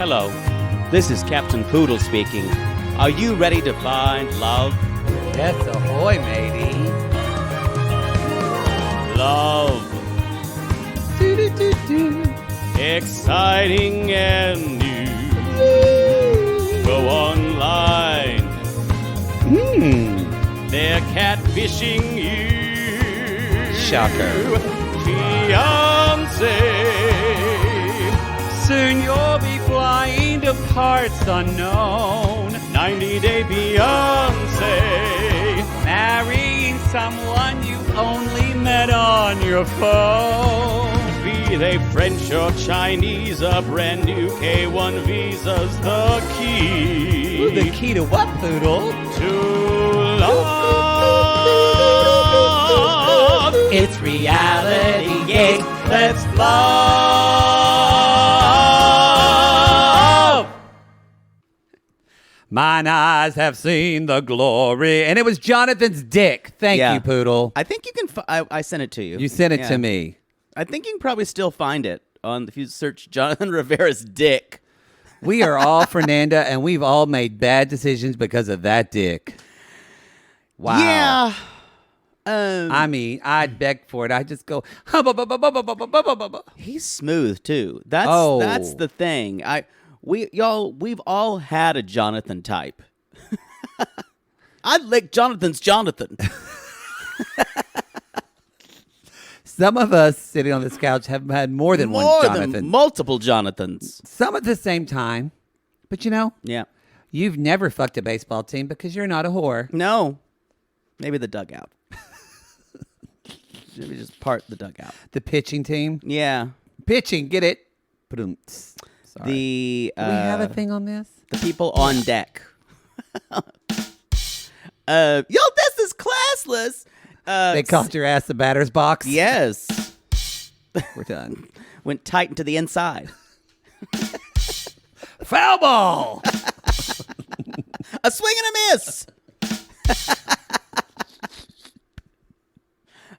Hello, this is Captain Poodle speaking. Are you ready to find love? Yes, ahoy, matey. Love. Exciting and new. Go online. They're catfishing you. Shocker. Fiancé. Soon you'll be flying to parts unknown. 90-day fiancé. Marrying someone you only met on your phone. Be they French or Chinese, a brand new K1 visa's the key. Ooh, the key to what, Poodle? To love. It's reality, yay, let's love. Mine eyes have seen the glory. And it was Jonathan's dick. Thank you, Poodle. I think you can. I sent it to you. You sent it to me. I think you can probably still find it on if you search Jonathan Rivera's dick. We are all Fernanda, and we've all made bad decisions because of that dick. Wow. Yeah. I mean, I'd beg for it. I'd just go. He's smooth too. That's the thing. We've all had a Jonathan type. I'd lick Jonathan's Jonathan. Some of us sitting on this couch have had more than one Jonathan. Than multiple Jonathans. Some at the same time. But you know, Yeah. you've never fucked a baseball team because you're not a whore. No. Maybe the dugout. Maybe just part the dugout. The pitching team. Yeah. Pitching, get it. Sorry. The Do we have a thing on this? the people on deck. Yo, this is classless. They called your ass the batter's box? Yes. We're done. Went tight into the inside. Foul ball! A swing and a miss.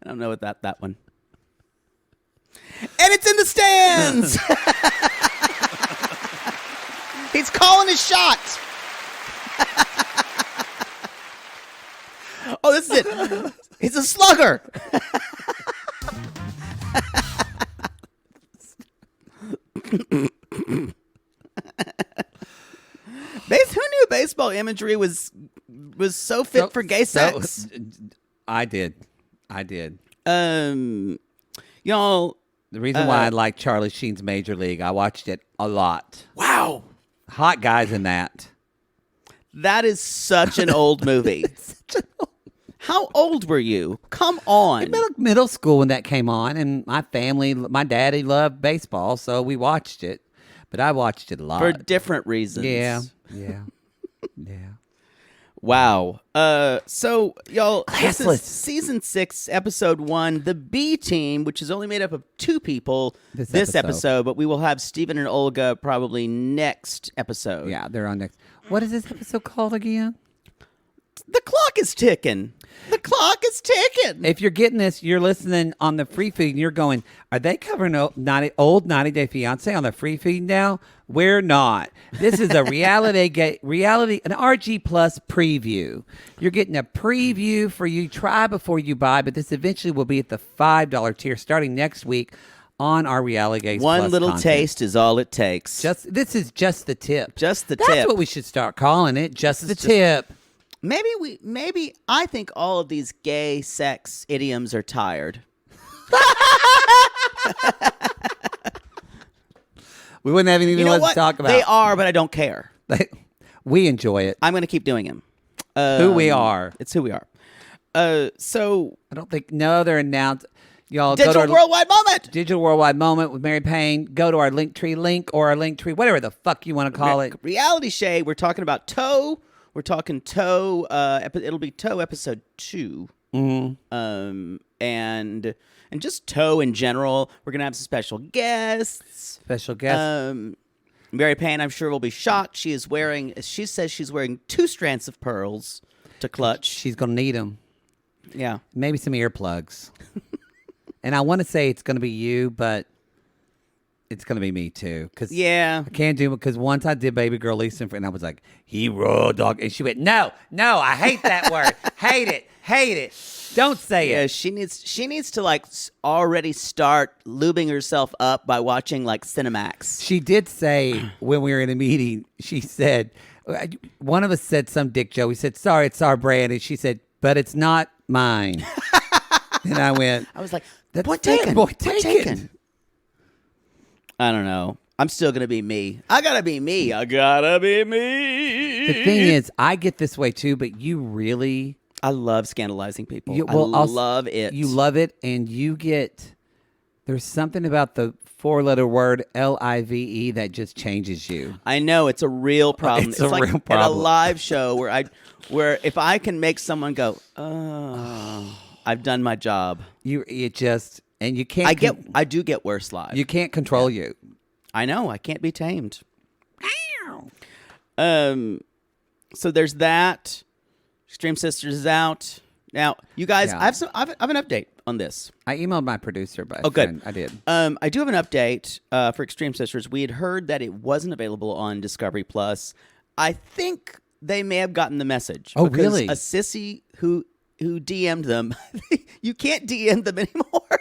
I don't know what that one. And it's in the stands. He's calling his shot. Oh, this is it. He's a slugger. Who knew baseball imagery was so fit for gay sex? I did. Y'all. The reason why I like Charlie Sheen's Major League, I watched it a lot. Wow. Hot guys in that. That is such an old movie. How old were you? Come on. Middle school when that came on, and my daddy loved baseball, so we watched it. But I watched it a lot. For different reasons. Yeah. Wow. So, y'all, this Classless. is season 6, episode 1, the B team, which is only made up of 2 people this episode, but we will have Steven and Olga probably next episode. Yeah, they're on next. What is this episode called again? The clock is ticking. The clock is ticking. If you're getting this, you're listening on the free feed, and you're going, are they covering old 90 Day Fiancé on the free feed now? We're not. This is a an RG Plus preview. You're getting a preview for you. Try before you buy, but this eventually will be at the $5 tier starting next week on our Reality Gaze One Plus little content. taste is all it takes. This is just the tip. Just the That's tip. what we should start calling it. Just the tip. Maybe I think all of these gay sex idioms are tired. We wouldn't have anything You know else what? to talk about. They are, but I don't care. We enjoy it. I'm going to keep doing them. Who we are. It's who we are. So I don't think they're announced. Y'all Digital go to our Worldwide Moment. Digital Worldwide Moment with Mary Payne. Go to our Linktree link or our Linktree, whatever the fuck you want to call it. Reality Shade. We're talking about Toe. We're talking Toe. It'll be Toe episode 2. Mm-hmm. And just Toe in general. We're gonna have some special guests. Mary Payne, I'm sure, will be shocked. She says she's wearing 2 strands of pearls to clutch. She's gonna need them. Yeah, maybe some earplugs. And I want to say it's gonna be you, but it's gonna be me too. Cause Yeah. I can't do it because once I did Baby Girl Lisa and I was like, hero dog, and she went, no, I hate that word, hate it. Don't say Yeah, it. she needs to like already start lubing herself up by watching like Cinemax. She did say when we were in a meeting, she said, one of us said some dick joke. We said, sorry, it's our brand. And she said, but it's not mine. And I went, I was like, that's point fair, taken. point taken. I don't know. I'm still gonna be me. I gotta be me. I gotta be me. The thing is, I get this way too, but you really... I love scandalizing people. I also, love it. You love it, and you get... There's something about the 4-letter word LIVE that just changes you. I know it's a real problem. It's a like real at a problem. live show where if I can make someone go, oh, I've done my job. You can't... I do get worse live. You can't control you. I know. I can't be tamed. So there's that. Extreme Sisters is out now. You guys, Yeah. I have an update on this. I emailed my producer, but Good. I did. I do have an update for Extreme Sisters. We had heard that it wasn't available on Discovery Plus. I think they may have gotten the message. Oh, because really? A sissy who DM'd them. You can't DM them anymore.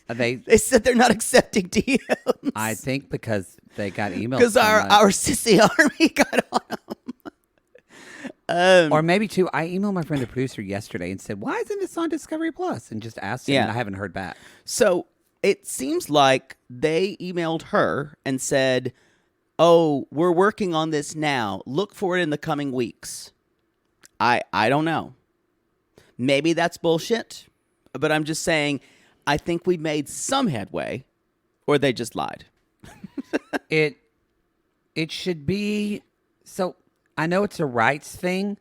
They said they're not accepting DMs. I think because they got emails. Because our sissy army got on them. Or maybe too, I emailed my friend the producer yesterday and said, why isn't this on Discovery Plus? And just asked him, and I haven't heard back. So it seems like they emailed her and said, oh, we're working on this now. Look for it in the coming weeks. I don't know. Maybe that's bullshit, but I'm just saying I think we made some headway, or they just lied. It should be... So... I know it's a rights thing,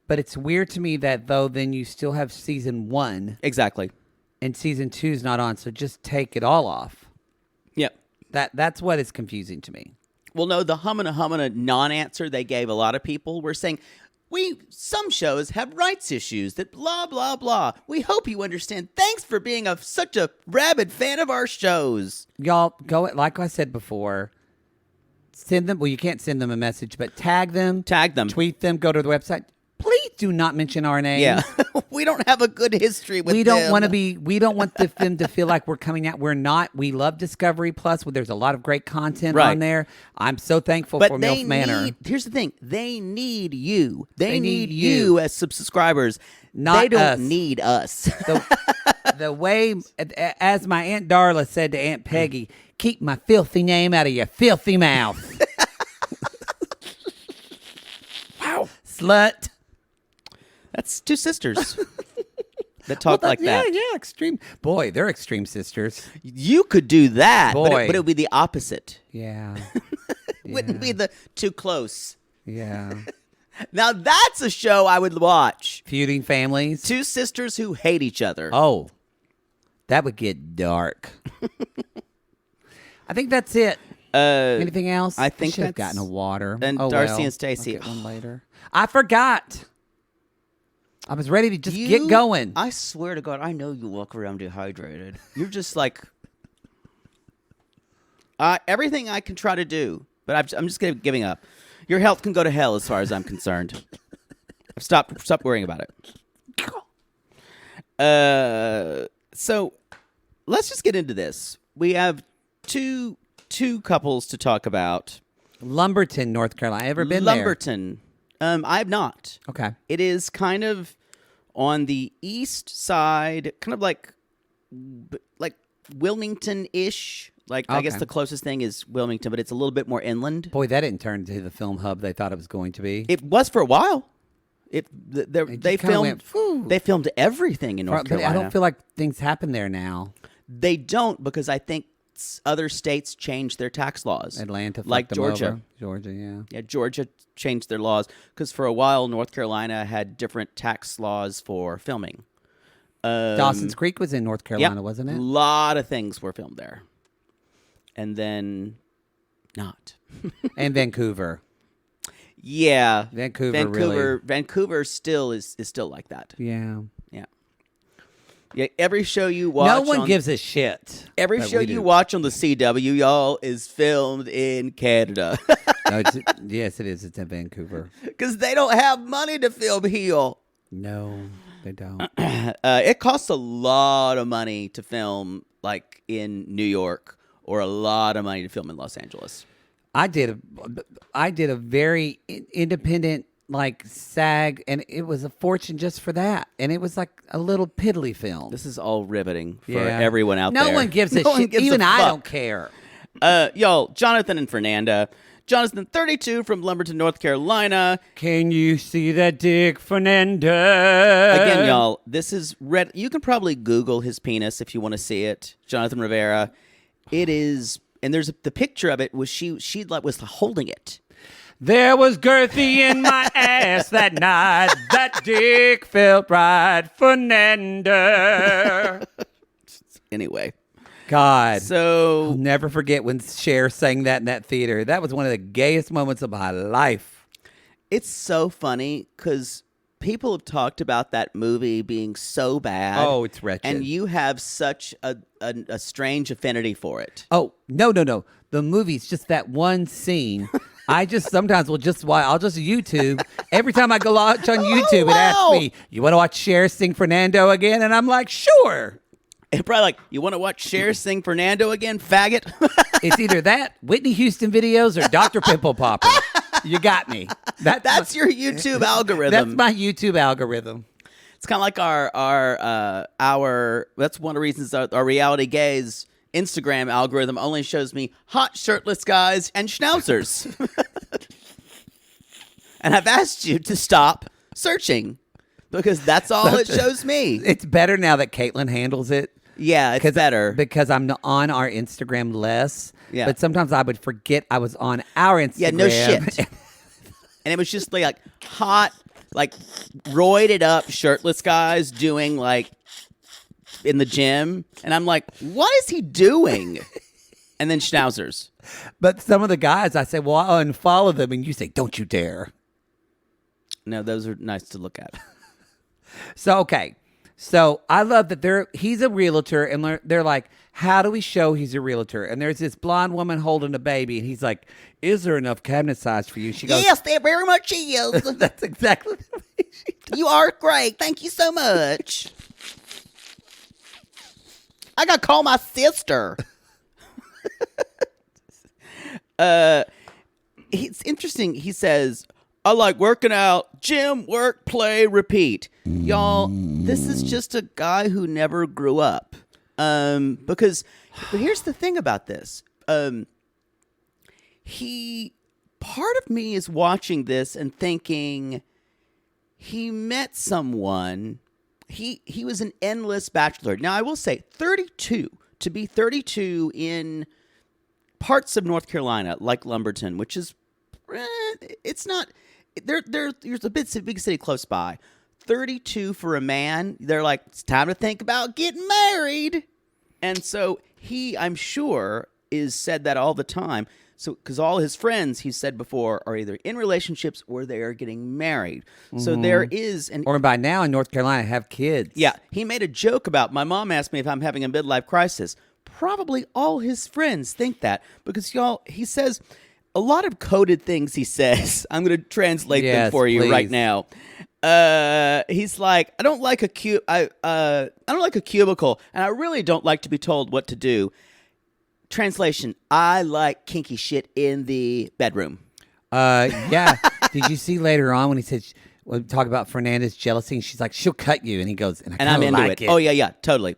but it's weird to me that though then you still have season 1. Exactly. And season 2 is not on, so just take it all off. Yep. That's what is confusing to me. Well, no, the humana non-answer they gave a lot of people were saying, some shows have rights issues that blah, blah, blah. We hope you understand. Thanks for being such a rabid fan of our shows. Y'all, go, like I said before, send them, well, you can't send them a message, but tag them. Tweet them, go to the website. Please do not mention our names. Yeah. We don't have a good history with them. We don't want them to feel like we're coming out. We're not. We love Discovery Plus. There's a lot of great content on there. I'm so thankful for MILF Manor. Here's the thing. They need you. They need you as subscribers. They don't need us. The way, as my Aunt Darla said to Aunt Peggy, keep my filthy name out of your filthy mouth. Wow. Slut. That's two sisters that talk like that. Yeah, extreme. Boy, they're extreme sisters. You could do that, Boy. but it would be the opposite. Yeah. It wouldn't be the too close. Yeah. Now that's a show I would watch. Feuding families. Two sisters who hate each other. Oh, that would get dark. I think that's it. Anything else? I think should have gotten a water. And Darcy and Stacey. I'll get one later. I forgot. I was ready to just get going. I swear to God, I know you walk around dehydrated. You're just like everything I can try to do, but I'm just giving up. Your health can go to hell as far as I'm concerned. Stop worrying about it. So let's just get into this. We have two couples to talk about. Lumberton, North Carolina. Ever been there? Lumberton. I have not. Okay. It is kind of on the east side, kind of like Wilmington-ish. I guess the closest thing is Wilmington, but it's a little bit more inland. Boy, that didn't turn into the film hub they thought it was going to be. It was for a while. They filmed everything in North Carolina. I don't feel like things happen there now. They don't, because I think other states changed their tax laws. Atlanta, like Georgia. Over. Georgia, yeah. Yeah, Georgia changed their laws because for a while North Carolina had different tax laws for filming. Dawson's Creek was in North Carolina, wasn't it? A lot of things were filmed there. And then not. And Vancouver. Yeah. Vancouver Vancouver still is still like that. Yeah. Yeah. Yeah, every show you watch. No one gives a shit. Every show you watch on the CW, y'all, is filmed in Canada. No, yes, it is. It's in Vancouver. Because they don't have money to film here. No, they don't. It costs a lot of money to film, like, in New York, or a lot of money to film in Los Angeles. I did a very independent, like, SAG, and it was a fortune just for that. And it was like a little piddly film. This is all riveting for everyone out there. No one gives a shit. Even I don't care. Y'all, Jonathan and Fernanda. Jonathan, 32, from Lumberton, North Carolina. Can you see that dick, Fernanda? Again, y'all, this is red. You can probably Google his penis if you want to see it. Jonathan Rivera. It is, and there's the picture of it was she was holding it. There was girthy in my ass that night. That dick felt right, Fernanda. Anyway. God. So I'll never forget when Cher sang that in that theater. That was one of the gayest moments of my life. It's so funny because people have talked about that movie being so bad. Oh, it's wretched. And you have such a strange affinity for it. Oh, no. The movie's just that one scene. I just sometimes will just watch. I'll just YouTube. Every time I go watch on YouTube, it asks me, "You want to watch Cher sing Fernando again?" And I'm like, "Sure." It's probably like, "You want to watch Cher sing Fernando again, faggot?" It's either that, Whitney Houston videos, or Dr. Pimple Popper. You got me. That's your YouTube algorithm. That's my YouTube algorithm. It's kind of like our. That's one of the reasons our reality gaze Instagram algorithm only shows me hot shirtless guys and schnauzers. And I've asked you to stop searching because that's all it shows me. It's better now that Caitlin handles it. Yeah, it's better. Because I'm on our Instagram less. Yeah. But sometimes I would forget I was on our Instagram. Yeah, no shit. And it was just like hot, like roided up shirtless guys doing like in the gym. And I'm like, what is he doing? And then schnauzers. But some of the guys, I say, well, I'll unfollow them. And you say, don't you dare. No, those are nice to look at. So, okay. So I love that he's a realtor, and they're like, how do we show he's a realtor? And there's this blonde woman holding a baby, and he's like, is there enough cabinet size for you? She goes, yes, there very much is. That's exactly the way she does. You are great. Thank you so much. I got to call my sister. It's interesting. He says, I like working out, gym, work, play, repeat. Y'all, this is just a guy who never grew up. But here's the thing about this. Part of me is watching this and thinking he met someone. He was an endless bachelor. Now, I will say 32, to be 32 in parts of North Carolina, like Lumberton, which is, it's not, there's a big city close by. 32 for a man, they're like, it's time to think about getting married. And so he, I'm sure, is said that all the time. So, because all his friends, he said before, are either in relationships or they are getting married. Mm-hmm. So there is or by now in North Carolina have kids. Yeah, he made a joke about, my mom asked me if I'm having a midlife crisis. Probably all his friends think that because, y'all, he says a lot of coded things he says. I'm going to translate them for you right now. He's like, I don't like a cubicle, and I really don't like to be told what to do. Translation, I like kinky shit in the bedroom. Yeah. Did you see later on when he said, when we talk about Fernanda's jealousy, and she's like, she'll cut you, and he goes, and I'm into it. Oh yeah, totally.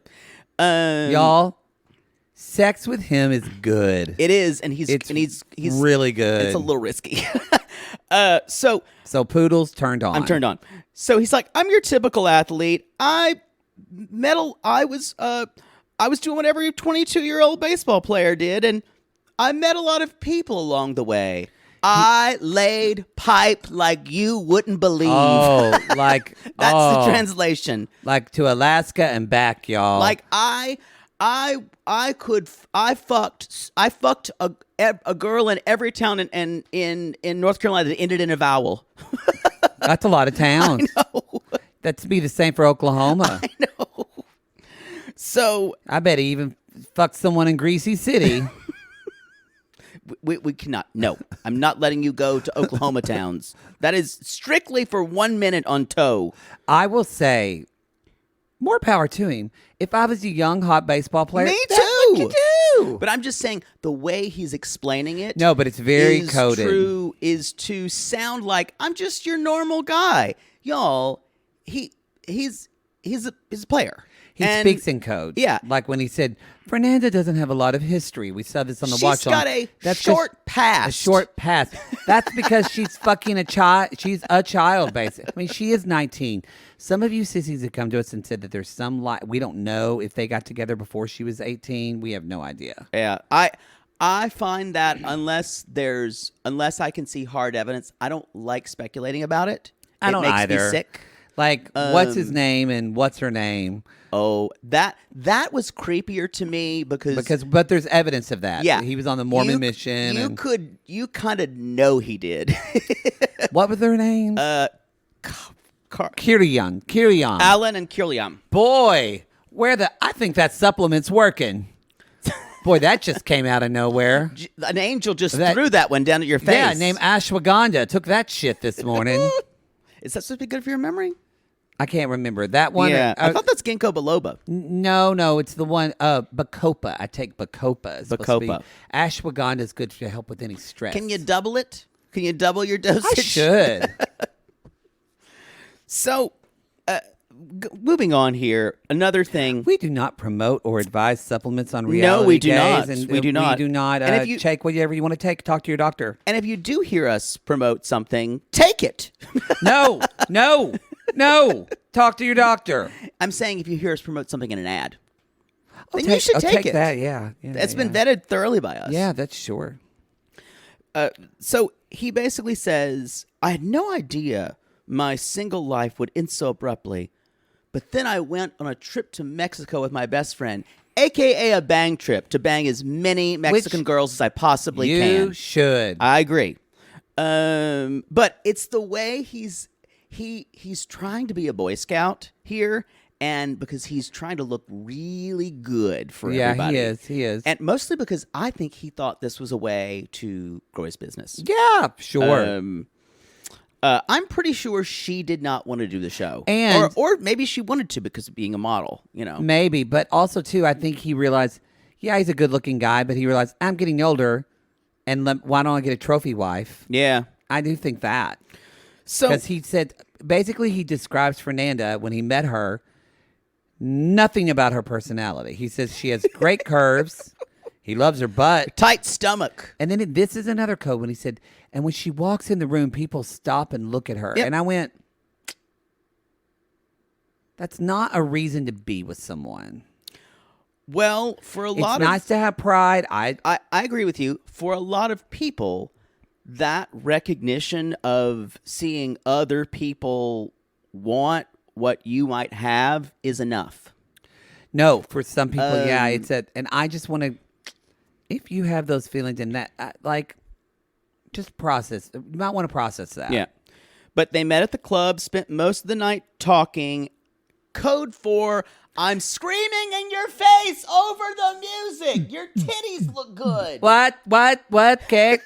Y'all, sex with him is good. It is, and he's really good. It's a little risky. So Poodle's turned on. I'm turned on. So he's like, I'm your typical athlete. I was doing what every 22-year-old baseball player did, and I met a lot of people along the way. I laid pipe like you wouldn't believe. Oh, like that's the translation. Like to Alaska and back, y'all. Like I fucked a girl in every town in North Carolina that ended in a vowel. That's a lot of towns. I know. That'd be the same for Oklahoma. I know. So I bet he even fucked someone in Greasy City. we cannot. No, I'm not letting you go to Oklahoma towns. That is strictly for 1 minute on toe. I will say, more power to him. If I was a young, hot baseball player, Me that's what too. you do. But I'm just saying the way he's explaining it. No, but it's very coded. Is to sound like I'm just your normal guy, y'all. He's a player. He speaks in code. Yeah. Like when he said, Fernanda doesn't have a lot of history. We saw this on the watch. She's got a short past. A short past. That's because she's fucking a child. She's a child, basically. I mean, she is 19. Some of you sissies have come to us and said that there's some we don't know if they got together before she was 18. We have no idea. Yeah. I find that unless I can see hard evidence, I don't like speculating about it. I don't makes either. me sick. Like, what's his name and what's her name? Oh, that was creepier to me but there's evidence of that. Yeah, he was on the Mormon mission. You kind of know he did. What were their names? Kirian. Alan and Kirian. Boy, I think that supplement's working. Boy, that just came out of nowhere. An angel just threw that one down at your face. Yeah, named Ashwagandha took that shit this morning. Is that supposed to be good for your memory? I can't remember that one. Yeah, I thought that's ginkgo biloba. No, it's the one. Bacopa. I take Bacopa. Bacopa. Ashwagandha is good to help with any stress. Can you double it? Can you double your dosage? I should. So, moving on here, another thing. We do not promote or advise supplements on reality. No, we do gaze, not. And we do not. We do not take whatever you want to take. Talk to your doctor. And if you do hear us promote something, take it. No. Talk to your doctor. I'm saying if you hear us promote something in an ad, then you should take it. That, yeah. It's been vetted thoroughly by us. Yeah, that's sure. So he basically says, I had no idea my single life would end so abruptly, but then I went on a trip to Mexico with my best friend, a.k.a. a bang trip, to bang as many Mexican girls as I possibly can. You should. I agree. But it's the way he's trying to be a Boy Scout here, and because he's trying to look really good for everybody. Yeah, he is. And mostly because I think he thought this was a way to grow his business. Yeah, sure. I'm pretty sure she did not want to do the show. Or maybe she wanted to because of being a model, Maybe, but also, too, I think he realized, he's a good-looking guy, but he realized, I'm getting older, and why don't I get a trophy wife? Yeah. I do think that. So, because he said, basically he describes Fernanda, when he met her, nothing about her personality. He says she has great curves. He loves her butt. Tight stomach. And then this is another code when he said, and when she walks in the room, people stop and look at her. Yep. And I went, that's not a reason to be with someone. Well, for a lot it's nice to have pride. I agree with you. For a lot of people, that recognition of seeing other people want what you might have is enough. No, for some people, and I just want to, if you have those feelings and that, just process. You might want to process that. Yeah. But they met at the club, spent most of the night talking. Code for, I'm screaming in your face over the music. Your titties look good. What? Okay.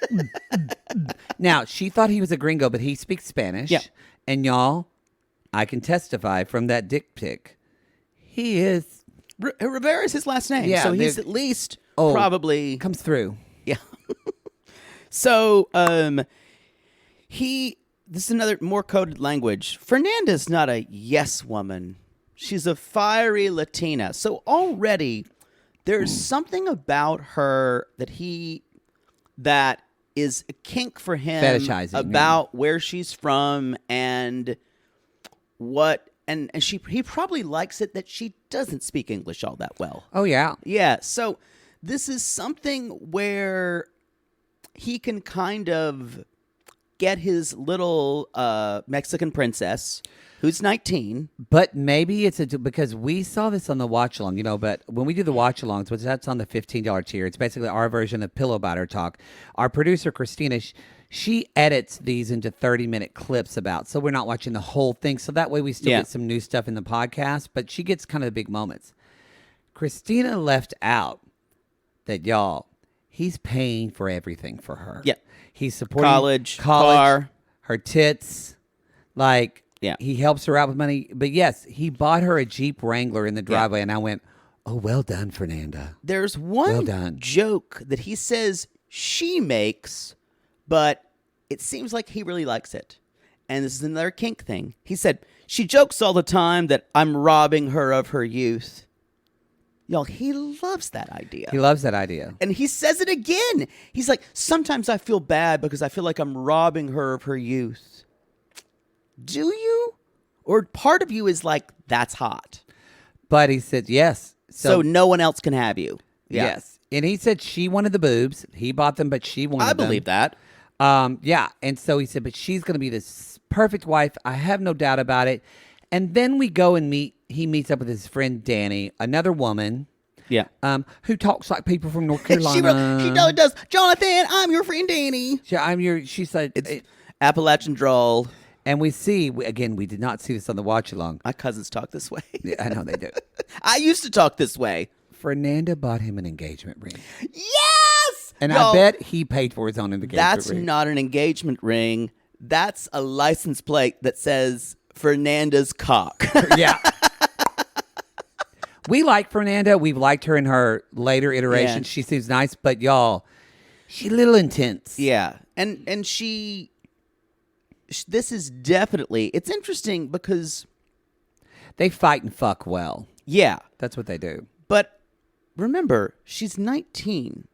Now, she thought he was a gringo, but he speaks Spanish. Yeah. And y'all, I can testify from that dick pic. He is. Rivera is his last name. Yeah, so he's at least probably. Comes through. Yeah. So, this is another more coded language. Fernanda's not a yes woman. She's a fiery Latina. So already there's something about her that is a kink for him. Fetishizing, about where she's from and what, and he probably likes it that she doesn't speak English all that well. Oh, yeah. Yeah. So this is something where he can kind of get his little Mexican princess who's 19. But maybe it's because we saw this on the watch along, but when we do the watch alongs, which that's on the $15 tier, it's basically our version of Pillow Biter Talk. Our producer, Christina, she edits these into 30-minute clips so we're not watching the whole thing. So that way we still get some new stuff in the podcast, but she gets kind of the big moments. Christina left out that, y'all, he's paying for everything for her. Yeah. He's supporting college, car, her tits. Like, yeah. He helps her out with money. But yes, he bought her a Jeep Wrangler in the driveway, and I went, oh, well done, Fernanda. There's one joke that he says she makes, but it seems like he really likes it. And this is another kink thing. He said, she jokes all the time that I'm robbing her of her youth. Y'all, he loves that idea. He loves that idea. And he says it again. He's like, sometimes I feel bad because I feel like I'm robbing her of her youth. Do you? Or part of you is like, that's hot. But he said, yes. So no one else can have you. Yeah. Yes. And he said she wanted the boobs. He bought them, but she wanted them. I believe that. Yeah. And so he said, but she's going to be this perfect wife. I have no doubt about it. And then we go and he meets up with his friend Danny, another woman. Yeah. Who talks like people from North Carolina. She really does. Jonathan, I'm your friend Danny. She said. It's Appalachian drawl. And we see, again, we did not see this on the watch along. My cousins talk this way. Yeah, I know they do. I used to talk this way. Fernanda bought him an engagement ring. Yes! And I bet he paid for his own engagement ring. That's not an engagement ring. That's a license plate that says Fernanda's cock. Yeah. We like Fernanda. We've liked her in her later iterations. Yeah. She seems nice, but y'all, she's a little intense. Yeah. And this is definitely, it's interesting because they fight and fuck well. Yeah. That's what they do. But remember, she's 19.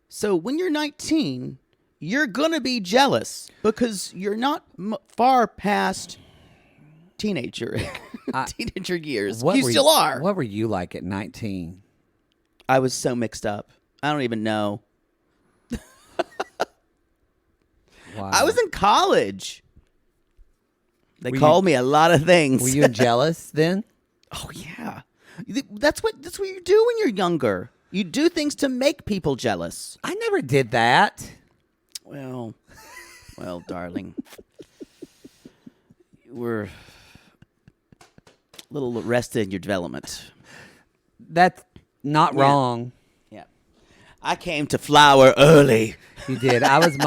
So when you're 19, you're going to be jealous because you're not far past teenager years. You still are. What were you like at 19? I was so mixed up. I don't even know. Wow. I was in college. They called me a lot of things. Were you jealous then? Oh yeah. That's what you do when you're younger. You do things to make people jealous. I never did that. Well, darling. We're a little arrested in your development. That's not wrong. Yeah. I came to flower early. You did. I was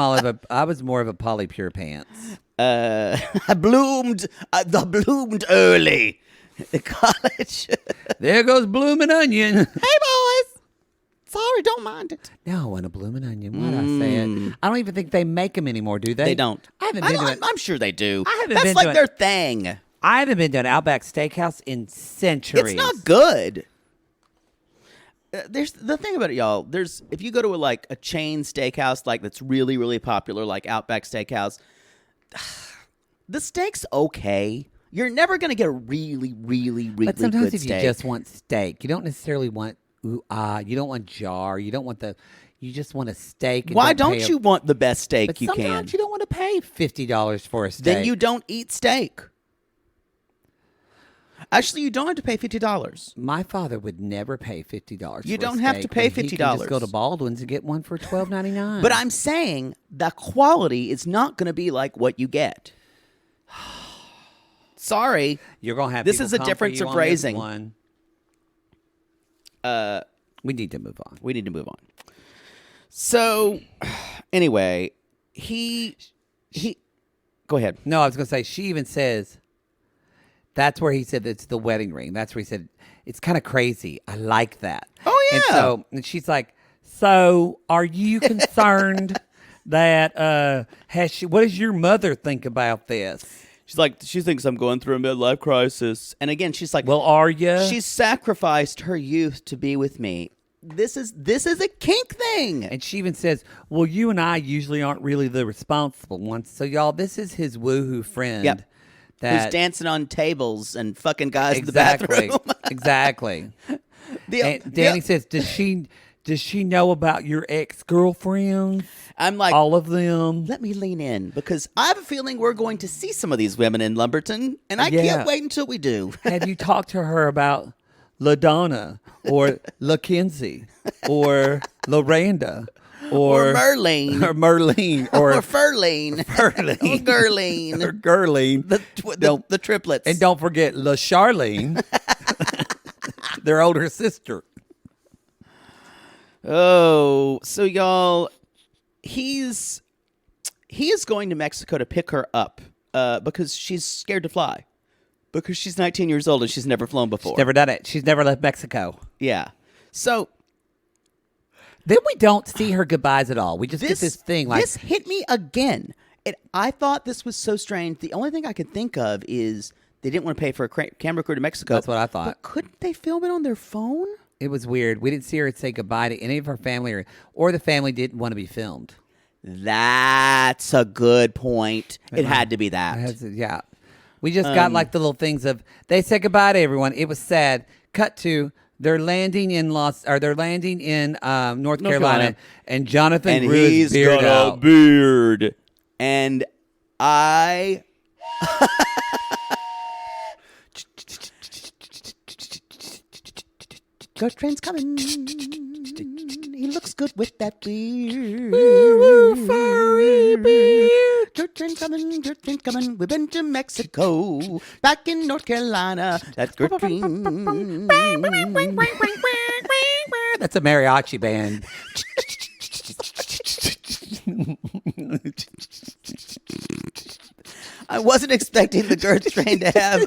more of a Polly Pure Pants. I bloomed early at college. There goes blooming onion. Hey boys. Sorry, don't mind it. No, I want a blooming onion. Why did I say it? I don't even think they make them anymore, do they? They don't. I haven't been to it. I'm sure they do. That's like their thing. I haven't been to an Outback Steakhouse in centuries. It's not good. There's the thing about it, y'all. If you go to a chain steakhouse that's really, really popular, like Outback Steakhouse, the steak's okay. You're never gonna get a really, really, really good steak. But sometimes if you just want steak, you don't necessarily want you don't want jar. You don't want you just want a steak. And why don't you want the best steak you can? Sometimes you don't want to pay $50 for a steak. Then you don't eat steak. Actually, you don't have to pay $50. My father would never pay $50. You don't have to pay $50. He can just go to Baldwin's and get one for $12.99. But I'm saying the quality is not going to be like what you get. Sorry, you're gonna have. This is a difference of phrasing. We need to move on. So, anyway, he. Go ahead. No, I was gonna say she even says. That's where he said it's the wedding ring. That's where he said it's kind of crazy. I like that. Oh yeah. And she's like, so are you concerned that what does your mother think about this? She's like, she thinks I'm going through a midlife crisis. And again, she's like, well, are you? She's sacrificed her youth to be with me. This is a kink thing. And she even says, well, you and I usually aren't really the responsible ones. So y'all, this is his woohoo friend. Yep. Who's dancing on tables and fucking guys in the bathroom. Exactly. Danny says, does she know about your ex-girlfriends? I'm like, all of them. Let me lean in because I have a feeling we're going to see some of these women in Lumberton, and I can't wait until we do. Have you talked to her about LaDonna or LaKenzie or Loranda? Or Merlene. Or Merlene. Or Furlene. Furlene. Or Gerline. Or Gerline. The triplets. And don't forget La Charlene. Their older sister. Oh, so y'all, he is going to Mexico to pick her up because she's scared to fly. Because she's 19 years old and she's never flown before. She's never done it. She's never left Mexico. Yeah. So then we don't see her goodbyes at all. We just get this thing like this hit me again. I thought this was so strange. The only thing I could think of is they didn't want to pay for a camera crew to Mexico. That's what I thought. But couldn't they film it on their phone? It was weird. We didn't see her say goodbye to any of her family, or the family didn't want to be filmed. That's a good point. It had to be that. Yeah. We just got like the little things of they said goodbye to everyone. It was sad. Cut to they're landing in North Carolina, and Jonathan grew his beard out. A beard, and I. Ghost train's coming. He looks good with that beard. Woo, furry beard. Ghost train coming, ghost train coming. We've been to Mexico, back in North Carolina. That's ghost train. That's a mariachi band. I wasn't expecting the Gert train to have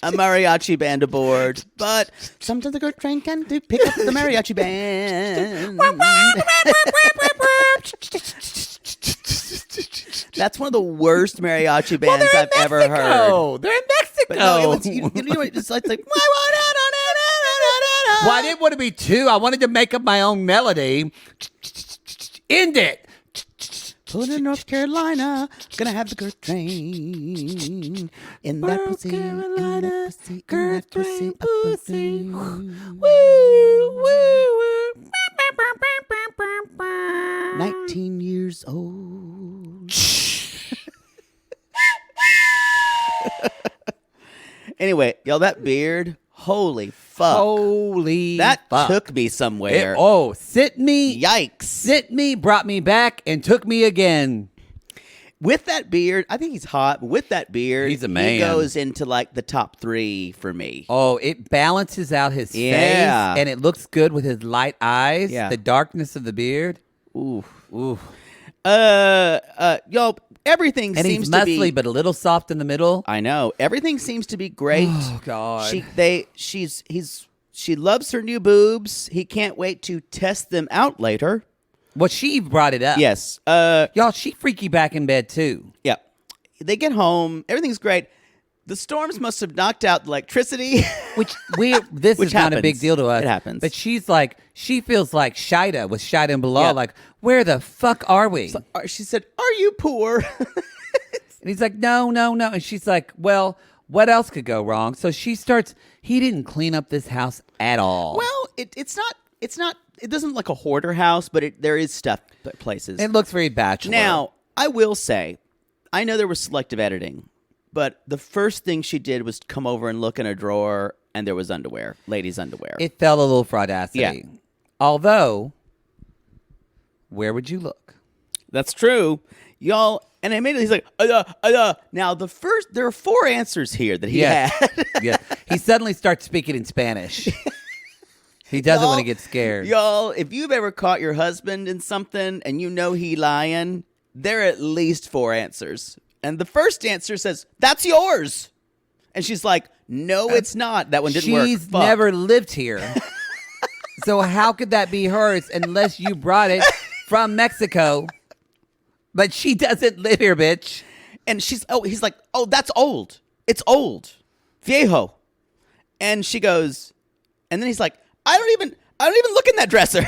a mariachi band aboard, but sometimes the Gert train can pick up the mariachi band. That's one of the worst mariachi bands I've ever heard. They're in Mexico. But no, it was, you know, it's like well, I didn't want to be two. I wanted to make up my own melody. End it. Put in North Carolina, gonna have the Gert train in that pussy, Carolina, in that pussy, pussy. Woo, woo, woo. 19 years old. Anyway, y'all, that beard, holy fuck. Holy that fuck. took me somewhere. Sent me. Yikes. Sent me, brought me back, and took me again. With that beard, I think he's hot, but with that beard, he's a man. He goes into like the top 3 for me. Oh, it balances out his face, and it looks good with his light eyes, the darkness of the beard. Ooh. Ooh. Y'all, everything and seems he's muscly, to be, but a little soft in the middle. I know. Everything seems to be great. Oh God. She loves her new boobs. He can't wait to test them out later. Well, she brought it up. Yes. Y'all, she freaky back in bed too. Yeah. They get home. Everything's great. The storms must have knocked out the electricity. This Which is happens. not a big deal to us. It happens. But she feels like Shida with Shida and Bilal. Yeah. Like, where the fuck are we? So, she said, "Are you poor?" And he's like, no. And she's like, well, what else could go wrong? So she starts, he didn't clean up this house at all. Well, it's not, it doesn't look like a hoarder house, but there is stuff places. It looks very bachelor. Now, I will say, I know there was selective editing, but the first thing she did was come over and look in a drawer, and there was underwear, ladies' underwear. It felt a little fraudacity. Yeah. Although, where would you look? That's true. Y'all, and immediately he's like, Now, there are 4 answers here that he had. Yeah. He suddenly starts speaking in Spanish. He doesn't want to get scared. Y'all, if you've ever caught your husband in something and you know he lying, there are at least 4 answers. And the first answer says, "That's yours." And she's like, "No, it's not. That one didn't work." She's never lived here. So how could that be hers unless you brought it from Mexico? But she doesn't live here, bitch. And he's like, "Oh, that's old. It's old. Viejo." And she goes, and then he's like, I don't even look in that dresser.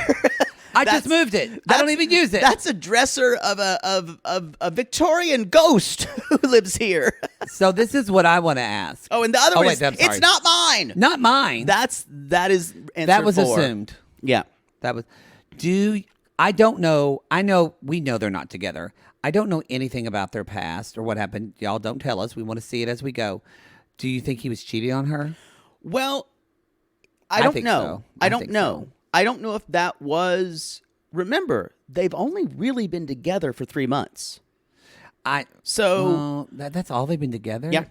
I just moved it. I don't even use it. That's a dresser of a Victorian ghost who lives here. So this is what I want to ask. Oh, and the other one is, I'm sorry. it's not mine. Not mine. That is answer that was 4. assumed. Yeah. That was. I don't know. We know they're not together. I don't know anything about their past or what happened. Y'all don't tell us. We want to see it as we go. Do you think he was cheating on her? Well, I don't think know. so. I don't know. So. I don't know if that was. Remember, they've only really been together for 3 months. That's all they've been together? Yeah.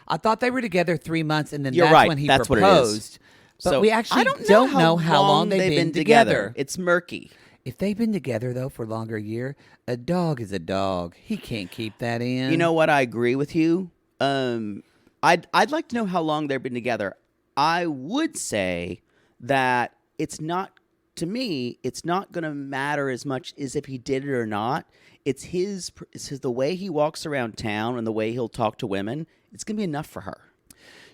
I thought they were together 3 months, and then You're that's right. when he That's proposed. what it is. But we actually I don't know how long they've been together. It's murky. If they've been together, though, for longer a year, a dog is a dog. He can't keep that in. You know what? I agree with you. I'd like to know how long they've been together. I would say that it's not, to me, it's not going to matter as much as if he did it or not. It's the way he walks around town and the way he'll talk to women. It's going to be enough for her.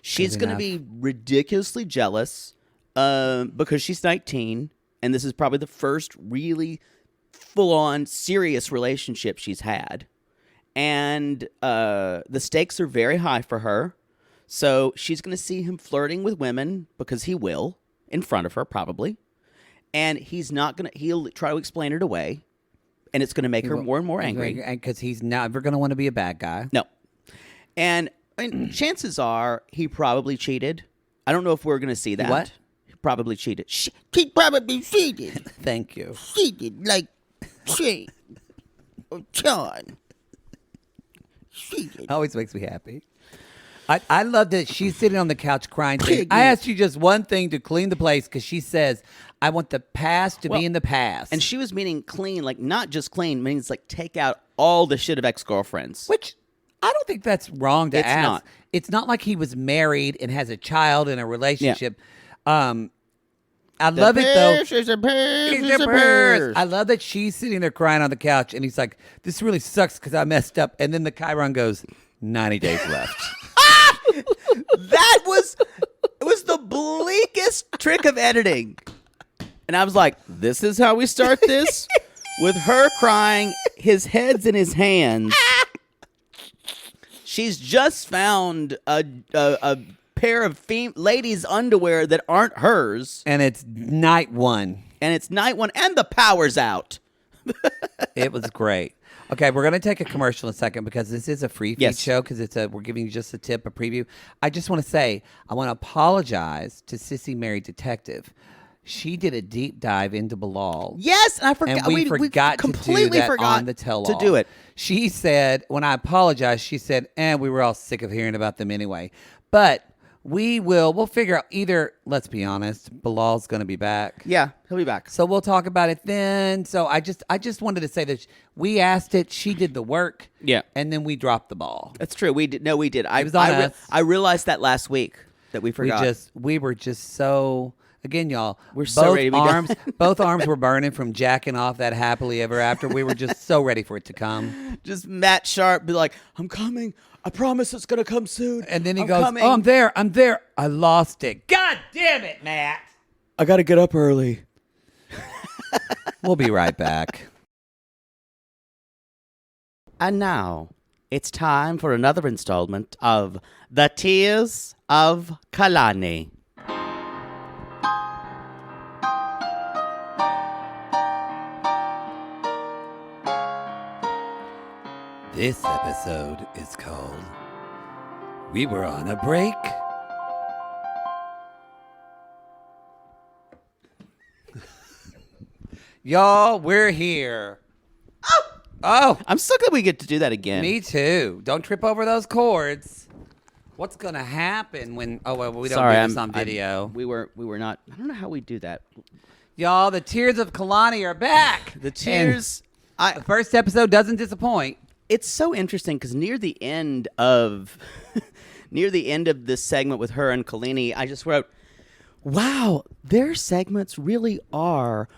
She's going to be ridiculously jealous because she's 19, and this is probably the first really full-on serious relationship she's had. And the stakes are very high for her. So she's going to see him flirting with women, because he will, in front of her probably. And he'll try to explain it away. And it's going to make her more and more angry. Because he's never going to want to be a bad guy. No. And chances are he probably cheated. I don't know if we're going to see that. What? He probably cheated. He probably cheated. Thank you. Cheated like Shane or John. Cheated. Always makes me happy. I love that she's sitting on the couch crying. I asked you just one thing to clean the place, because she says, I want the past to be in the past. And she was meaning clean, like not just clean, means like take out all the shit of ex-girlfriends. Which I don't think that's wrong to It's ask. not. It's not like he was married and has a child in a relationship. I love it, though. Is a I love that she's sitting there crying on the couch, and he's like, this really sucks because I messed up. And then the Chiron goes, 90 days left. It was the bleakest trick of editing. And I was like, this is how we start this? With her crying, his head's in his hands. She's just found a pair of ladies' underwear that aren't hers. And it's night one. And the power's out. It was great. Okay, we're going to take a commercial in a second, because this is a free feed show, because we're giving you just a tip, a preview. I just want to say, I want to apologize to Sissy Mary Detective. She did a deep dive into Bilal. Yes, and I forgot. And we forgot completely to do that on the tell-all. to do it. She said, when I apologized, she said, we were all sick of hearing about them anyway. But we'll figure out either, let's be honest, Bilal's going to be back. Yeah, he'll be back. So we'll talk about it then. So I just wanted to say that we asked it, she did the work. Yeah. And then we dropped the ball. That's true. We did. No, we did. It was on us. I realized that last week that we forgot. We were just so, again, y'all, we're so ready to be done. Both arms were burning from jacking off that happily ever after. We were just so ready for it to come. Just Matt Sharp be like, I'm coming. I promise it's going to come soon. And then he goes, coming. oh, I'm there. I lost it. God damn it, Matt. I got to get up early. We'll be right back. And now it's time for another installment of The Tears of Kalani. This episode is called We Were on a Break. Y'all, we're here. Oh, I'm so glad we get to do that again. me too. Don't trip over those cords. What's going to happen when... Oh, well, we don't do this on video. We were not... I don't know how we do that. Y'all, the Tears of Kalani are back. The tears... The first episode doesn't disappoint. It's so interesting because near the end of this segment with her and Kalini, I just wrote, wow, their segments really are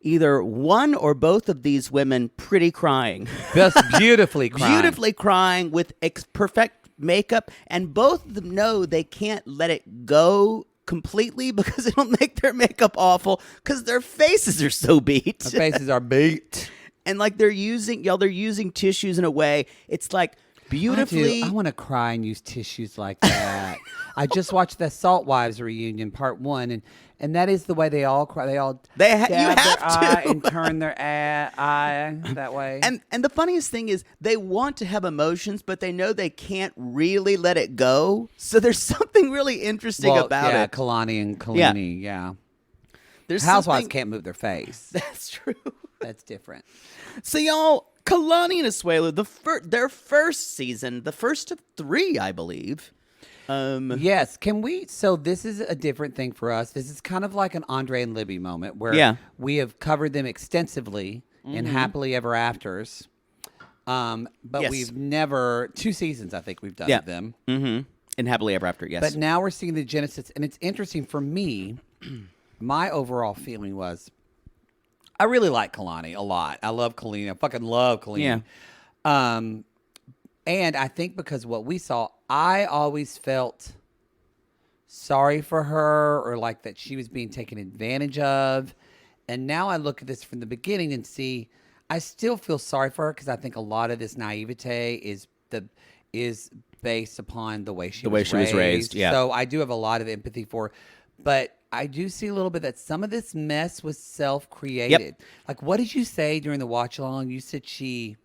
either one or both of these women pretty crying. Just beautifully crying. Beautifully crying with perfect makeup, and both of them know they can't let it go completely because it'll make their makeup awful because their faces are so beat. Their faces are beat. And like they're using tissues in a way. It's like beautifully. I want to cry and use tissues like that. I just watched the Salt Wives reunion, part 1, and that is the way they all cry. You have their eye and turn their eye that way. And the funniest thing is they want to have emotions, but they know they can't really let it go. So there's something really interesting about it. Kalani and Kalini, yeah. There's Housewives can't move their face. That's true. That's different. So y'all, Kalani and Asuelu, their first season, the first of 3, I believe. Yes. Can we? So this is a different thing for us. This is kind of like an Andre and Libby moment where we have covered them extensively in Happily Ever Afters. But we've never 2 seasons. I think we've done of them. In Happily Ever After. Yes. But now we're seeing the genesis, and it's interesting for me. My overall feeling was, I really like Kalani a lot. I love Kalani. I fucking love Kalani. Yeah. And I think because what we saw, I always felt sorry for her or like that she was being taken advantage of. And now I look at this from the beginning and see, I still feel sorry for her because I think a lot of this naivete is based upon the way she was raised. Yeah. So I do have a lot of empathy for her. But I do see a little bit that some of this mess was self-created. Yep. Like, what did you say during the watch-along? You said she...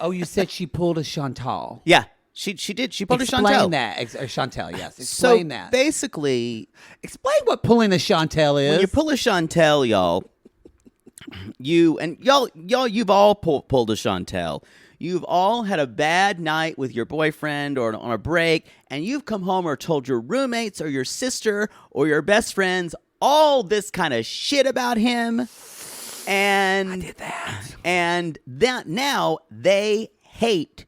you said she pulled a Chantal. Yeah, she did. She pulled a Chantal. Explain that. Or Chantal, yes. Explain that. Basically... Explain what pulling a Chantal is. When you pull a Chantal, y'all, you've all pulled a Chantal. You've all had a bad night with your boyfriend or on a break, and you've come home or told your roommates or your sister or your best friends all this kind of shit about him. And I did that. And that now they hate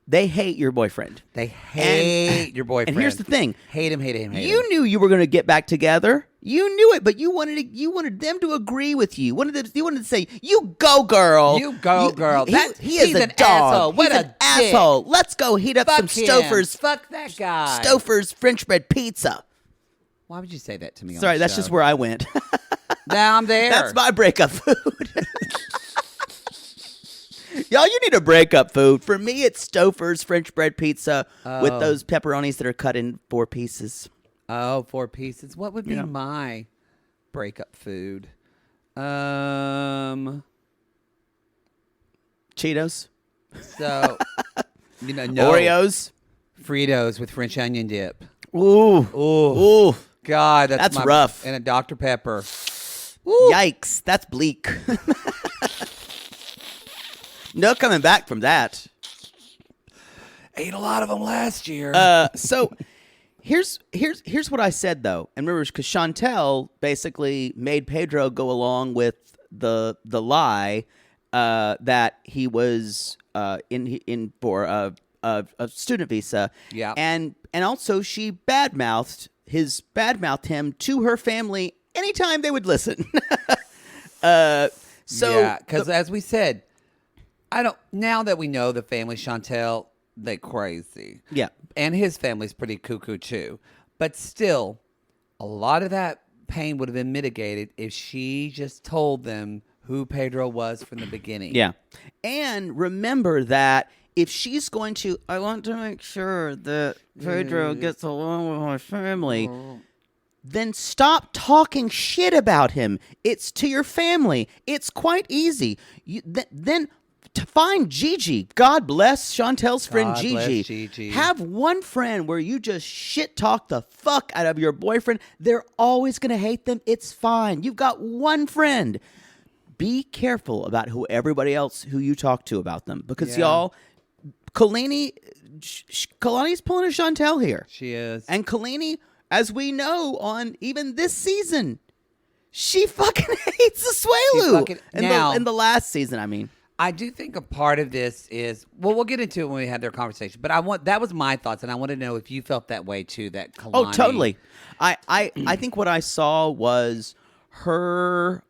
your boyfriend. They hate your boyfriend. And here's the thing. Hate him. You knew you were going to get back together. You knew it, but you wanted them to agree with you. You wanted to say, "You go, girl. You go, girl." He is a dog. Asshole. What He's an an asshole. Let's go heat up some Stouffer's. Fuck that guy. Stouffer's French bread pizza. Why would you say that to me? Sorry, on the that's show? just where I went. Now I'm there. That's my breakup food. Y'all, you need a breakup food. For me, it's Stouffer's French bread pizza with those pepperonis that are cut in 4 pieces. Oh, 4 pieces. What would be my breakup food? Cheetos. So, no. Oreos. Fritos with French onion dip. Ooh. God, that's rough. And a Dr. Pepper. Ooh. Yikes. That's bleak. No coming back from that. Ate a lot of them last year. So here's what I said though, and remember, because Chantel basically made Pedro go along with the lie that he was in for a student visa. Yeah, and also she badmouthed him to her family anytime they would listen. Because as we said, now that we know the family Chantel, they crazy. Yeah. And his family's pretty cuckoo too. But still, a lot of that pain would have been mitigated if she just told them who Pedro was from the beginning. Yeah. And remember that if she's going to, I want to make sure that Pedro gets along with my family, then stop talking shit about him. It's to your family. It's quite easy. Then to find Gigi. God bless Chantel's friend Gigi. Have one friend where you just shit talk the fuck out of your boyfriend. They're always going to hate them. It's fine. You've got one friend. Be careful about everybody else who you talk to about them. Because y'all, Kalani's pulling a Chantel here. She is. And Kalani, as we know on even this season, she fucking hates Asuelu. In the last season, I mean. I do think a part of this is, well, we'll get into it when we have their conversation, but that was my thoughts, and I want to know if you felt that way too, that Kalani. Oh, totally. I think what I saw was her.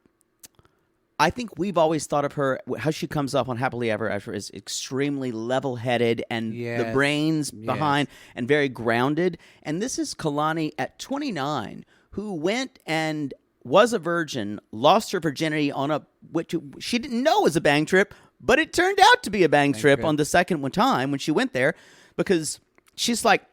I think we've always thought of her, how she comes up on Happily Ever After, is extremely level-headed and the brains behind and very grounded. And this is Kalani at 29, who went and was a virgin, lost her virginity on which she didn't know was a bang trip, but it turned out to be a bang trip on the second time when she went there, because she's like,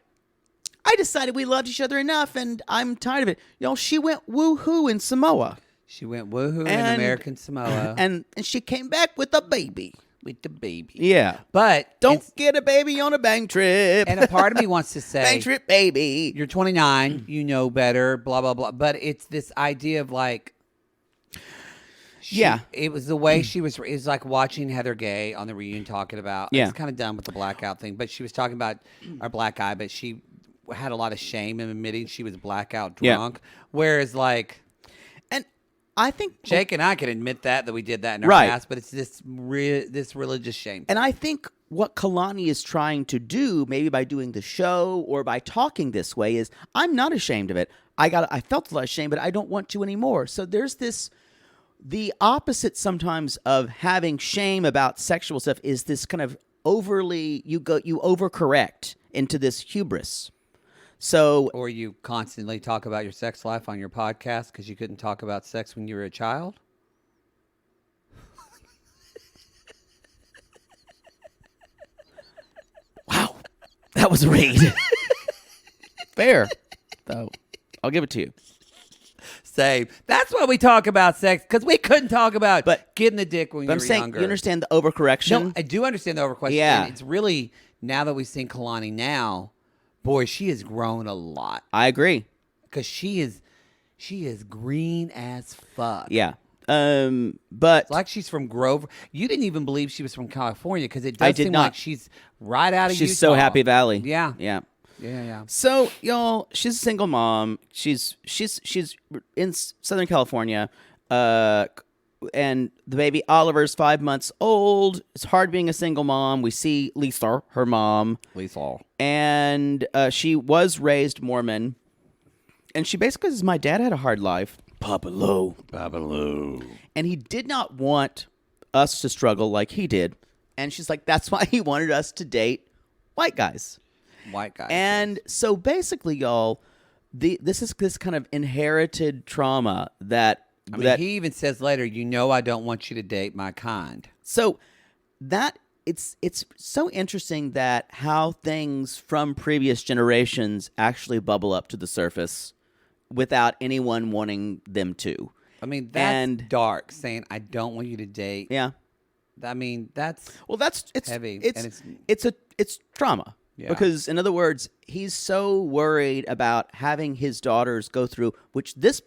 I decided we loved each other enough, and I'm tired of it. She went woohoo in Samoa. She went woohoo in American Samoa. And she came back with a baby. With the baby. Yeah. But don't get a baby on a bang trip. And a part of me wants to say, bang trip baby. You're 29, you know better, blah, blah, blah. But it's this idea of like, It was the way she was. It was like watching Heather Gay on the reunion talking about. Yeah. It's kind of done with the blackout thing, but she was talking about our black eye, but she had a lot of shame in admitting she was blackout drunk. Whereas, like, and I think Jake and I can admit that we did that in our Right. past, but it's this religious shame. And I think what Kalani is trying to do, maybe by doing the show or by talking this way, is I'm not ashamed of it. I felt a lot of shame, but I don't want to anymore. So there's the opposite sometimes of having shame about sexual stuff is this kind of overly, you overcorrect into this hubris. So, Or you constantly talk about your sex life on your podcast because you couldn't talk about sex when you were a child. wow, that was a read. Fair, though. I'll give it to you. Same. That's why we talk about sex, because we couldn't talk about getting the dick when But we I'm were saying, younger. you understand the overcorrection? No, I do understand the overquestion. Yeah. And it's really, now that we've seen Kalani now, boy, she has grown a lot. I agree. Because she is green as fuck. Yeah. But It's like she's from Grover. You didn't even believe she was from California because it I does did seem not. like she's right out of Utah. she's so Happy Valley. Yeah. Yeah. Yeah. So, y'all, she's a single mom. She's in Southern California. And the baby Oliver's 5 months old. It's hard being a single mom. We see Lisa, her mom. Lisa. And she was raised Mormon. And she basically says, my dad had a hard life. Papa Low. And he did not want us to struggle like he did. And she's like, that's why he wanted us to date white guys. White guy. And so basically, y'all, this is this kind of inherited trauma that he even says later, I don't want you to date my kind. So that it's so interesting that how things from previous generations actually bubble up to the surface without anyone wanting them to. I mean, that's dark, saying I don't want you to date. Yeah. I mean, that's it's heavy. It's trauma. Yeah. Because, in other words, he's so worried about having his daughters go through, which this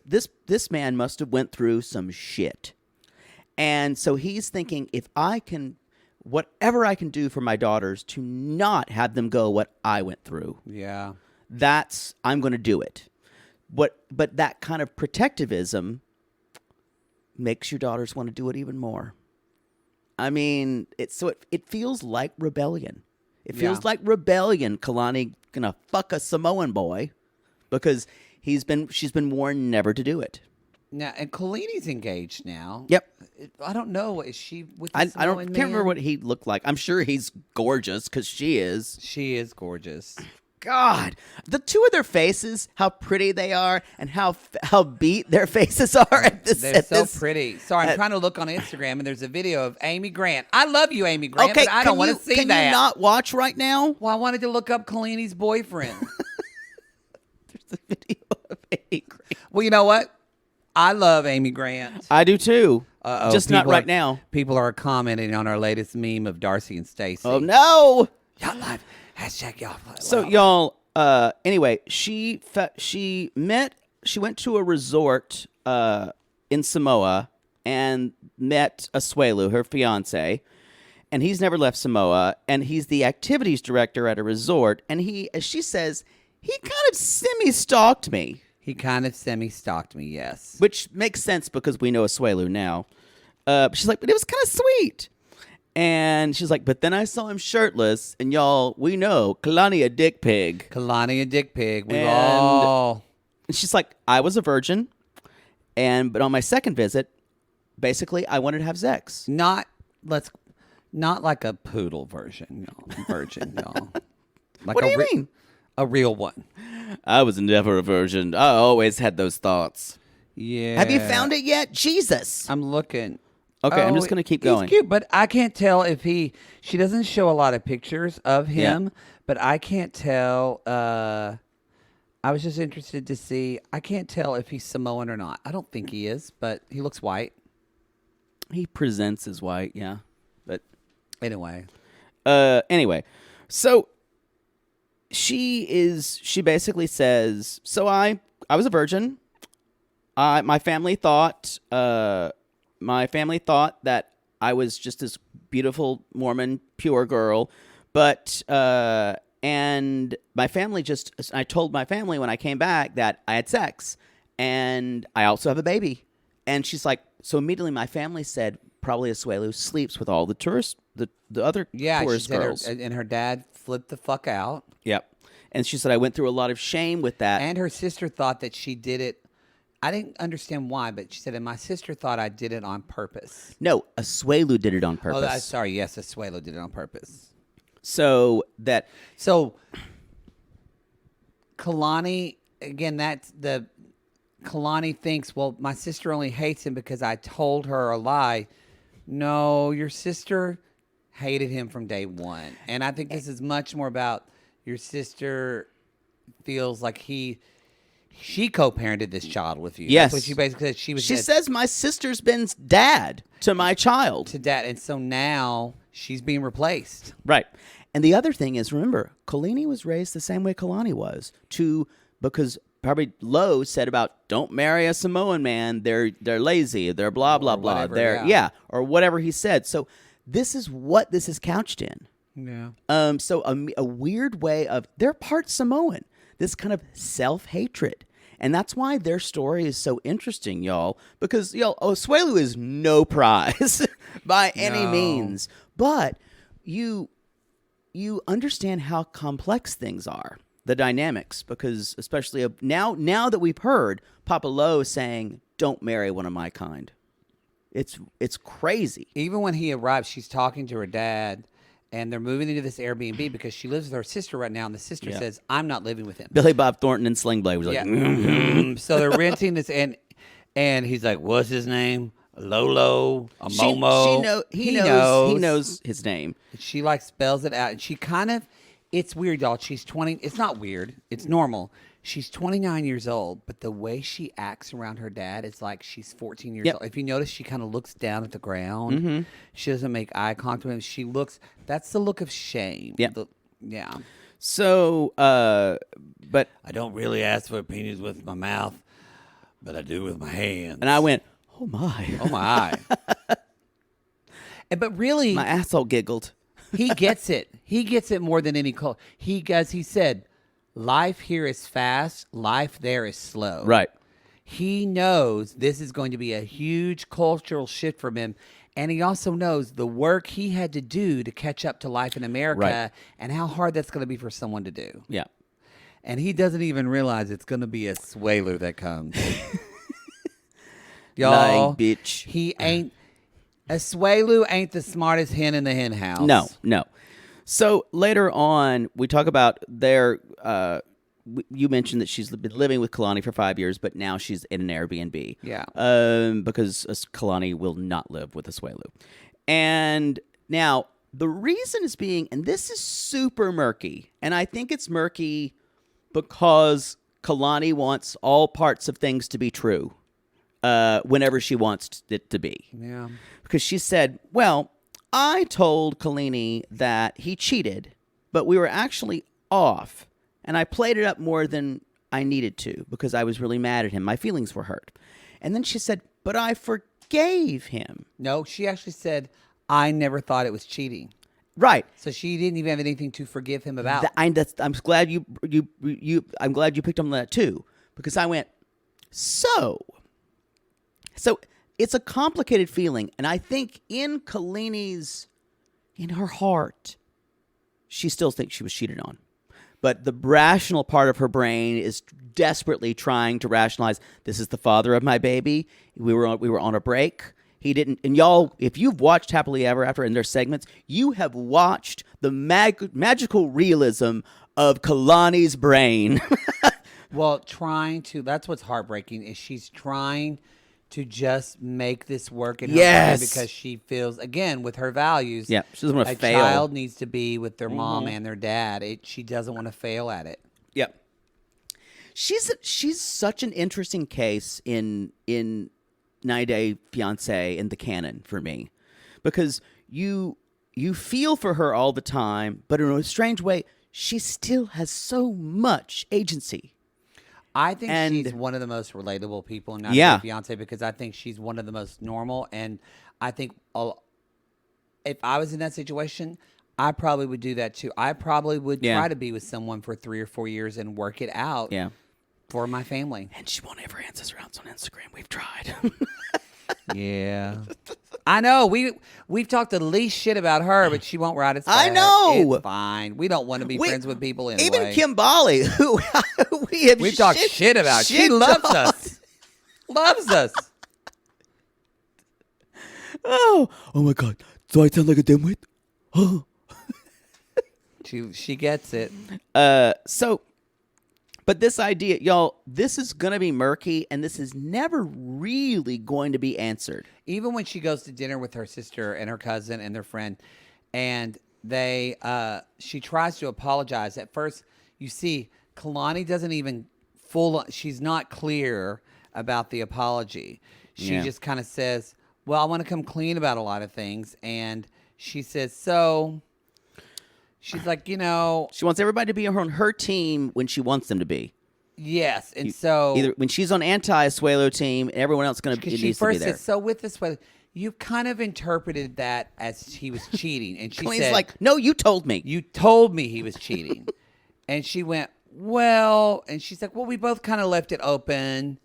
man must have went through some shit. And so he's thinking, if I can, whatever I can do for my daughters to not have them go what I went through, Yeah. I'm going to do it. But that kind of protectivism makes your daughters want to do it even more. I mean, it feels like rebellion. It feels like rebellion. Kalani gonna fuck a Samoan boy because she's been warned never to do it. Now, and Kalani's engaged now. Yep. I don't know. Is she with the I Samoan can't remember man? what he looked like. I'm sure he's gorgeous because she is. She is gorgeous. God, the two of their faces, how pretty they are, and how beat their faces are at this. They're pretty. Sorry, I'm trying to look on Instagram, and there's a video of Amy Grant. I love you, Amy Grant, Okay, but I don't want to see can that. you not watch right now? Well, I wanted to look up Kalani's boyfriend. There's a video of Amy Grant. Well, you know what? I love Amy Grant. I do too. Uh-oh, Just not people right are- now. People are commenting on our latest meme of Darcy and Stacey. Oh no! Y'all live. Hashtag y'all. So y'all, anyway, she went to a resort in Samoa and met Asuelu, her fiance, and he's never left Samoa, and he's the activities director at a resort, and he, as she says, he kind of semi-stalked me. He kind of semi-stalked me, yes. Which makes sense because we know Asuelu now. She's like, but it was kind of sweet. And she's like, but then I saw him shirtless, and y'all, we know, Kalani a dick pig. Kalani a dick pig. We've And- all... And she's like, I was a virgin, but on my second visit, basically, I wanted to have sex. Not like a poodle virgin, y'all. Like What do you mean? A real one. I was never a virgin. I always had those thoughts. Yeah. Have you found it yet? Jesus. I'm looking. Okay, I'm Oh, just going to keep going. He's cute, but I can't tell if she doesn't show a lot of pictures of him, Yeah. but I can't tell. I was just interested to see. I can't tell if he's Samoan or not. I don't think he is, but he looks white. He presents as white, yeah. But Anyway. anyway, so she basically says, so I was a virgin. My family thought my family thought that I was just this beautiful Mormon pure girl, but and my family I told my family when I came back that I had sex and I also have a baby. And she's like, so immediately my family said probably Asuelu sleeps with all the tourists, the other tourist girls. And her dad flipped the fuck out. Yep. And she said I went through a lot of shame with that. And her sister thought that she did it. I didn't understand why, but she said, and my sister thought I did it on purpose. No, Asuelu did it on purpose. Oh, sorry. Yes, Asuelu did it on purpose. So Kalani, again, Kalani thinks, well, my sister only hates him because I told her a lie. No, your sister hated him from day one. And I think this is much more about your sister feels like she co-parented this child with you. Yes. That's what she basically said. She says my sister's been dad to my child. To dad. And so now she's being replaced. Right. And the other thing is, remember, Kalani was raised the same way Kalani was, because probably Lowe said about don't marry a Samoan man. They're lazy. They're blah, blah, blah. Whatever, or whatever he said. So this is what this is couched in. Yeah. So a weird way of, they're part Samoan. This kind of self-hatred. And that's why their story is so interesting, y'all. Because, Asuelu is no prize by any means. But you understand how complex things are, the dynamics. Because especially now that we've heard Papa Lowe saying, don't marry one of my kind. It's crazy. Even when he arrives, she's talking to her dad. And they're moving into this Airbnb because she lives with her sister right now. And the sister says, I'm not living with him. Billy Bob Thornton and Sling Blade was like, So they're renting this. And he's like, what's his name? Lolo, a Momo. He knows his name. She spells it out. And she it's weird, y'all. She's 20. It's not weird. It's normal. She's 29 years old, but the way she acts around her dad is like she's 14 years old. If you notice, she kind of looks down at the ground. Mm-hmm. She doesn't make eye contact with him. That's the look of shame. Yeah. So, but I don't really ask for opinions with my mouth, but I do with my hands. And I went, oh my. Oh my. But really, my asshole giggled. He gets it. He gets it more than any cult. He said, life here is fast, life there is slow. Right. He knows this is going to be a huge cultural shift for him. And he also knows the work he had to do to catch up to life in America and how hard that's going to be for someone to do. Yeah. And he doesn't even realize it's going to be a Asuelu that comes. Y'all, lying bitch. Asuelu ain't the smartest hen in the hen house. No. So later on, we talk about you mentioned that she's been living with Kalani for 5 years, but now she's in an Airbnb. Yeah. Because Kalani will not live with Asuelu. And now the reason is and this is super murky, and I think it's murky because Kalani wants all parts of things to be true whenever she wants it to be. Yeah. Because she said, well, I told Kalani that he cheated, but we were actually off. And I played it up more than I needed to because I was really mad at him. My feelings were hurt. And then she said, but I forgave him. No, she actually said, I never thought it was cheating. Right. So she didn't even have anything to forgive him about. I'm glad I'm glad you picked up on that too, because I went, so it's a complicated feeling, and I think in her heart, she still thinks she was cheated on. But the rational part of her brain is desperately trying to rationalize, this is the father of my baby. We were on a break. He didn't. And y'all, if you've watched Happily Ever After in their segments, you have watched the magical realism of Kalani's brain. Well, that's what's heartbreaking, is she's trying to just make this work in her brain because she feels, again, with her values, she doesn't want to fail. A child needs to be with their mom and their dad. She doesn't want to fail at it. Yep. She's such an interesting case in 90 Day Fiancé in the canon for me, because you feel for her all the time, but in a strange way, she still has so much agency. I think And- she's one of the most relatable people in 90 Yeah. Day Fiancé because I think she's one of the most normal. And I think if I was in that situation, I probably would do that too. I probably would Yeah. try to be with someone for 3 or 4 years and work it out Yeah. for my family. And she won't ever answer us on Instagram. We've tried. Yeah. I know. We've talked the least shit about her, but she won't write us I back. know. It's fine. We don't want to be friends with people anyway. Even Kim Bali, who We've talked shit about. She loves us. Loves us. Oh my God. Do I sound like a dimwit? Oh. She gets it. But this idea, y'all, this is going to be murky, and this is never really going to be answered. Even when she goes to dinner with her sister and her cousin and their friend, and she tries to apologize. At first, you see, Kalani doesn't even she's not clear about the apology. She just kind of says, well, I want to come clean about a lot of things. And she says, so... She's like, she wants everybody to be on her team when she wants them to be. Yes, and so either when she's on anti-Suelo team, everyone else needs to be there. She first said, so with this, you kind of interpreted that as he was cheating, and she said, like, no, you told me. You told me he was cheating, and she went, well, and she's like, well, we both kind of left it open,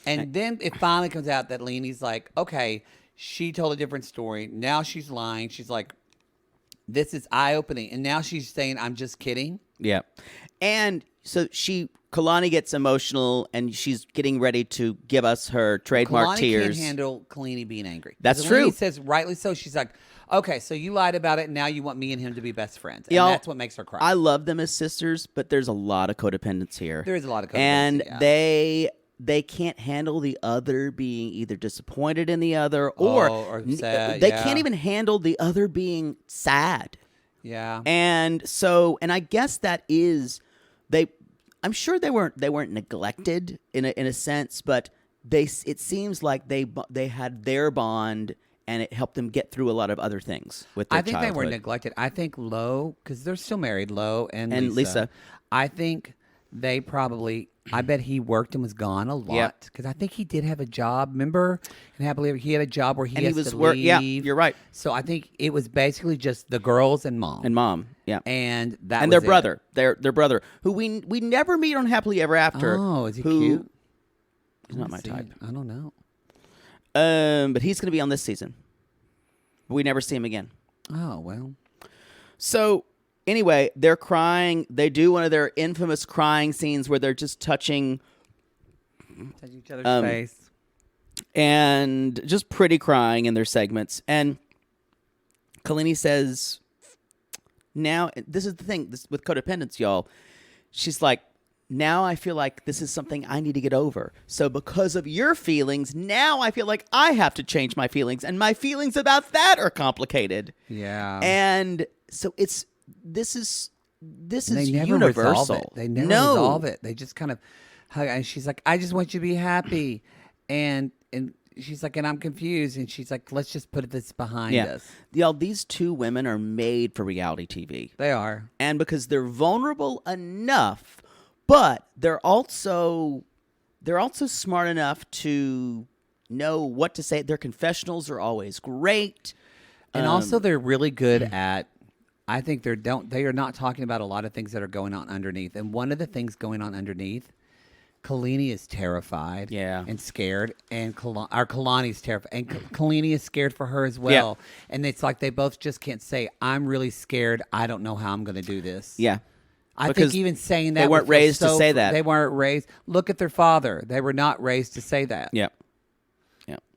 and then it finally comes out that Leanie's like, okay, she told a different story. Now she's lying. She's like, this is eye-opening. And now she's saying, I'm just kidding. Yeah. And so Kalani gets emotional, and she's getting ready to give us her trademark Kalani tears. Can't handle Kalani being angry. That's true. true. He says, rightly so. She's like, okay, so you lied about it, and now you want me and him to be best friends. And that's what makes her cry. I love them as sisters, but there's a lot of codependence here. There is a lot of codependence. And they can't handle the other being either disappointed in the other or sad. They can't even handle the other being sad. Yeah. And I guess that is I'm sure they weren't neglected in a sense, but it seems like they had their bond, and it helped them get through a lot of other things with their I think childhood. they were neglected. I think Lo, because they're still married, Lo and Lisa. I think they probably, I bet he worked and was gone a lot. Because I think he did have a job. Remember? And happily, he had a job where he was to leave. Yeah, you're right. So I think it was basically just the girls and mom. Yeah. And their brother. Their brother, who we never meet on Happily Ever After. Oh, is he cute? He's not my type. I don't know. But he's going to be on this season. We never see him again. Oh, well. So, anyway, they're crying. They do one of their infamous crying scenes where they're just touching each other's face. And just pretty crying in their segments. And Kalani says, now, this is the thing with codependence, y'all. She's like, now I feel like this is something I need to get over. So because of your feelings, now I feel like I have to change my feelings. And my feelings about that are complicated. Yeah. And so this is they never universal. Resolve it. They never resolve it. They just kind of hug. And she's like, I just want you to be happy. And she's like, and I'm confused. And she's like, let's just put this behind us. Y'all, these two women are made for reality TV. They are. And because they're vulnerable enough, but they're also smart enough to know what to say. Their confessionals are always great. And also they're really good at, I think they are not talking about a lot of things that are going on underneath. And one of the things going on underneath, Kalani is terrified and scared, and Kalani's terrified, and Kalani is scared for her as well. Yeah. And it's like they both just can't say, I'm really scared. I don't know how I'm going to do this. Yeah. I think even saying that, they weren't raised to say that. They weren't raised. Look at their father. They were not raised to say that. Yeah.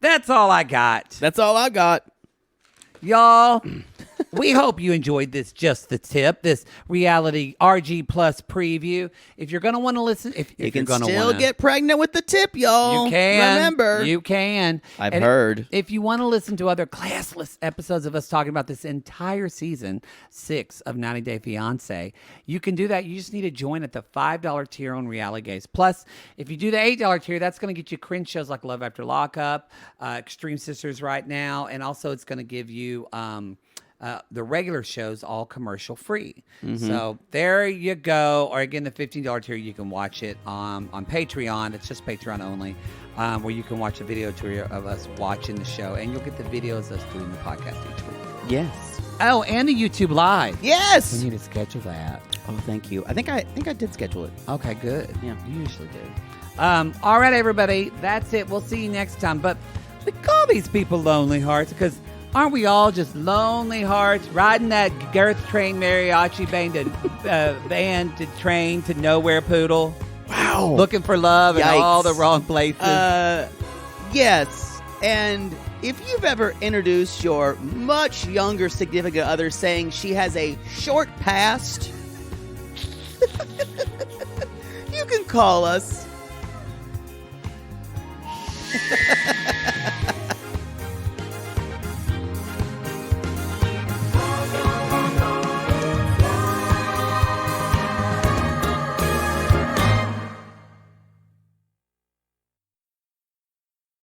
That's all I got. That's all I got. Y'all, we hope you enjoyed this Just the Tip, this reality RG Plus preview. If you're going to want to listen, if you you're can still get pregnant with the tip, y'all. You can. Remember. You can. I've heard. If you want to listen to other classless episodes of us talking about this entire season 6 of 90 Day Fiancé, you can do that. You just need to join at the $5 tier on Reality Gaze. Plus, if you do the $8 tier, that's going to get you cringe shows like Love After Lockup, Extreme Sisters right now, and also it's going to give you The regular show's all commercial free. So there you go. Or again, the $15 tier, you can watch it on Patreon. It's just Patreon only, where you can watch a video tour of us watching the show, and you'll get the videos of us doing the podcast each week. Yes. Oh, and the YouTube Live. Yes. We need to schedule that. Oh, thank you. I think I did schedule it. Okay, good. Yeah. You usually do. All right, everybody. That's it. We'll see you next time. But we call these people lonely hearts because aren't we all just lonely hearts riding that Girth Train mariachi band to train to nowhere poodle? Wow. Looking for love in Yikes. all the wrong places. Yes. And if you've ever introduced your much younger significant other saying she has a short past, you can call us.